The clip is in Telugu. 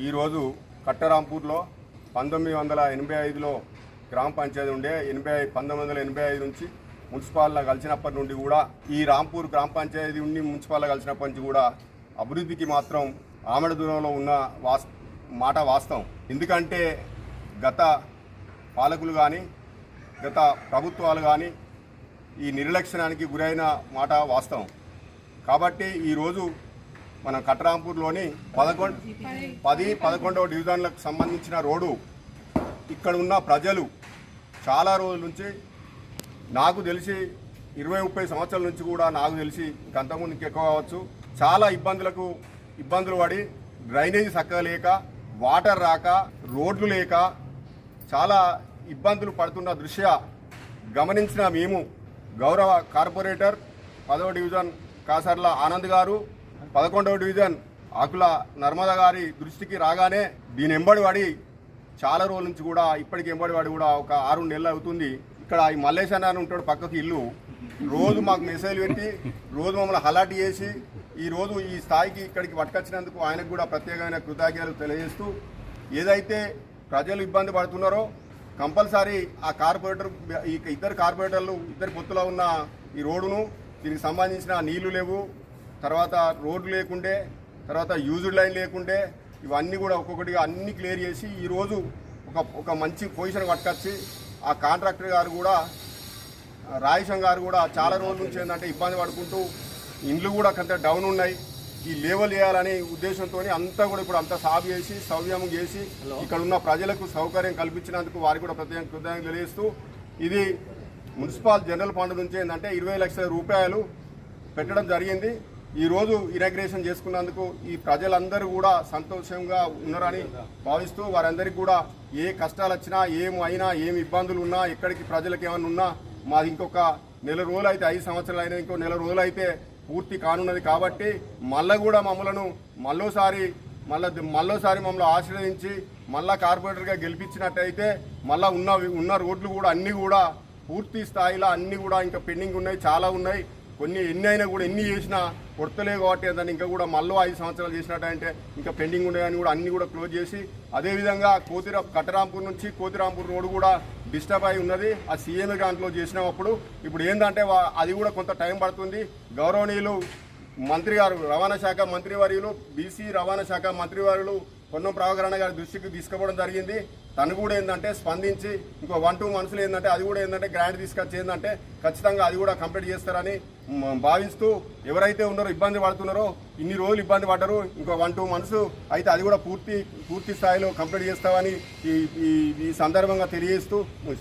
ఈరోజు కట్టరాంపూర్లో 1985లో గ్రామ పంచాయతీ ఉండే 1985 నుంచి మున్సిపాల్లో కలిసినప్పటి నుండి కూడా ఈ రాంపూర్ గ్రామ పంచాయతీ ఉండి మున్సిపాల్లో కలిసినప్పటి నుంచి కూడా అభివృద్ధికి మాత్రం ఆమడ దూరంలో ఉన్న మాట వాస్తవం. ఎందుకంటే గత పాలకులు కానీ గత ప్రభుత్వాలు కానీ ఈ నిర్లక్ష్యానికి గురైన మాట వాస్తవం. కాబట్టి ఈరోజు మన కట్టరాంపూర్లోని 10-11వ డివిజన్లకు సంబంధించిన రోడ్డు ఇక్కడ ఉన్న ప్రజలు చాలా రోజుల నుంచి, నాకు తెలిసి 20-30 సంవత్సరాల నుంచి కూడా నాకు తెలిసి ఇంకంతకుముందుకు ఎక్కువ కావచ్చు, చాలా ఇబ్బందులు పడి డ్రైనేజీ చక్కగా లేక, వాటర్ రాక, రోడ్లు లేక చాలా ఇబ్బందులు పడుతున్న దృష్ట్యా గమనించిన మేము గౌరవ కార్పొరేటర్ 10వ డివిజన్ కాసర్ల ఆనంద్ గారు, 11వ డివిజన్ ఆకుల నర్మద గారి దృష్టికి రాగానే దీని ఎంబడి పడి చాలా రోజుల నుంచి కూడా ఇప్పటికి ఎంబడి పడి కూడా ఒక 6 నెలలు అవుతుంది. ఇక్కడ ఈ మల్లేశన్ అని ఉంటాడు పక్కకి ఇల్లు, రోజు మాకు మెసేజ్ పెట్టి రోజు మమ్మల్ని అలర్ట్ చేసి ఈరోజు ఈ స్థాయికి ఇక్కడికి పట్టుకొచ్చినందుకు ఆయనకు కూడా ప్రత్యేకమైన కృతజ్ఞతలు తెలియజేస్తూ, ఏదైతే ప్రజలు ఇబ్బంది పడుతున్నారో కంపల్సరీ ఆ కార్పొరేటర్, ఈ ఇద్దరు కార్పొరేటర్లు ఇద్దరు పొత్తులో ఉన్న ఈ రోడ్డును, దీనికి సంబంధించిన నీళ్లు లేవు, తర్వాత రోడ్లు లేకుండే, తర్వాత యూజ్డ్ లైన్ లేకుండే, ఇవన్నీ కూడా ఒక్కొక్కటిగా అన్ని క్లియర్ చేసి ఈరోజు ఒక మంచి పొజిషన్ పట్టుకొచ్చి ఆ కాంట్రాక్టర్ గారు కూడా, రాయసం గారు కూడా చాలా రోజుల నుంచి ఏంటంటే ఇబ్బంది పడుకుంటూ ఇండ్లు కూడా కొంత డౌన్ ఉన్నాయి, ఈ లేవల్ చేయాలనే ఉద్దేశంతో అంతా కూడా ఇప్పుడు అంతా సాగు చేసి సౌవ్యం చేసి ఇక్కడ ఉన్న ప్రజలకు సౌకర్యం కల్పించినందుకు వారికి కూడా ప్రత్యేక కృతజ్ఞతలు తెలియజేస్తూ, ఇది మున్సిపల్ జనరల్ ఫండ్ నుంచి ఏంటంటే 20 లక్షల రూపాయలు పెట్టడం జరిగింది. ఈరోజు ఇనాగ్రేషన్ చేసుకున్నందుకు ఈ ప్రజలందరూ కూడా సంతోషంగా ఉన్నారని భావిస్తూ, వారందరికీ కూడా ఏ కష్టాలు వచ్చినా, ఏమైనా, ఏమి ఇబ్బందులు ఉన్నా, ఎక్కడికి ప్రజలకు ఏమైనా ఉన్నా మాది ఇంకొక నెల రోజులు అయితే, 5 సంవత్సరాలు అయినా ఇంకో నెల రోజులు అయితే పూర్తి కానున్నది. కాబట్టి మళ్ళీ కూడా మళ్ళోసారి మమ్మల్ని ఆశ్రయించి మళ్ళా కార్పొరేటర్గా గెలిపించినట్టయితే మళ్ళీ ఉన్న రోడ్లు కూడా అన్నీ కూడా పూర్తి స్థాయిలో అన్నీ కూడా ఇంకా పెండింగ్ ఉన్నాయి, చాలా ఉన్నాయి. ఎన్ని అయినా కూడా ఎన్ని చేసినా కొడతలే కాబట్టి దాన్ని ఇంకా కూడా మళ్ళీ 5 సంవత్సరాలు చేసినట్టంటే ఇంకా పెండింగ్ ఉండేవని కూడా అన్నీ కూడా క్లోజ్ చేసి, అదేవిధంగా కట్టరాంపూర్ నుంచి కోతిరాంపూర్ రోడ్డు కూడా డిస్టర్బ్ అయి ఉన్నది. ఆ సీఎంఏ దాంట్లో చేసినప్పుడు ఇప్పుడు ఏంటంటే అది కూడా కొంత టైం పడుతుంది. గౌరవనీయులు మంత్రి గారు, రవాణా శాఖ మంత్రివర్యులు, బీసీ రవాణా శాఖ మంత్రివర్యులు పొన్నం ప్రభాకరణ గారి దృష్టికి తీసుకుపోవడం జరిగింది. తను కూడా ఏంటంటే స్పందించి ఇంకో 1-2 మంత్స్లో ఏంటంటే అది కూడా ఏంటంటే గ్రాంట్ తీసుకొచ్చి ఏంటంటే ఖచ్చితంగా అది కూడా కంప్లీట్ చేస్తారని భావిస్తూ, ఎవరైతే ఉన్నారో ఇబ్బంది పడుతున్నారో, ఇన్ని రోజులు ఇబ్బంది పడ్డారు, ఇంకో 1-2 మంత్స్ అయితే అది కూడా పూర్తి స్థాయిలో కంప్లీట్ చేస్తామని ఈ సందర్భంగా తెలియజేస్తూ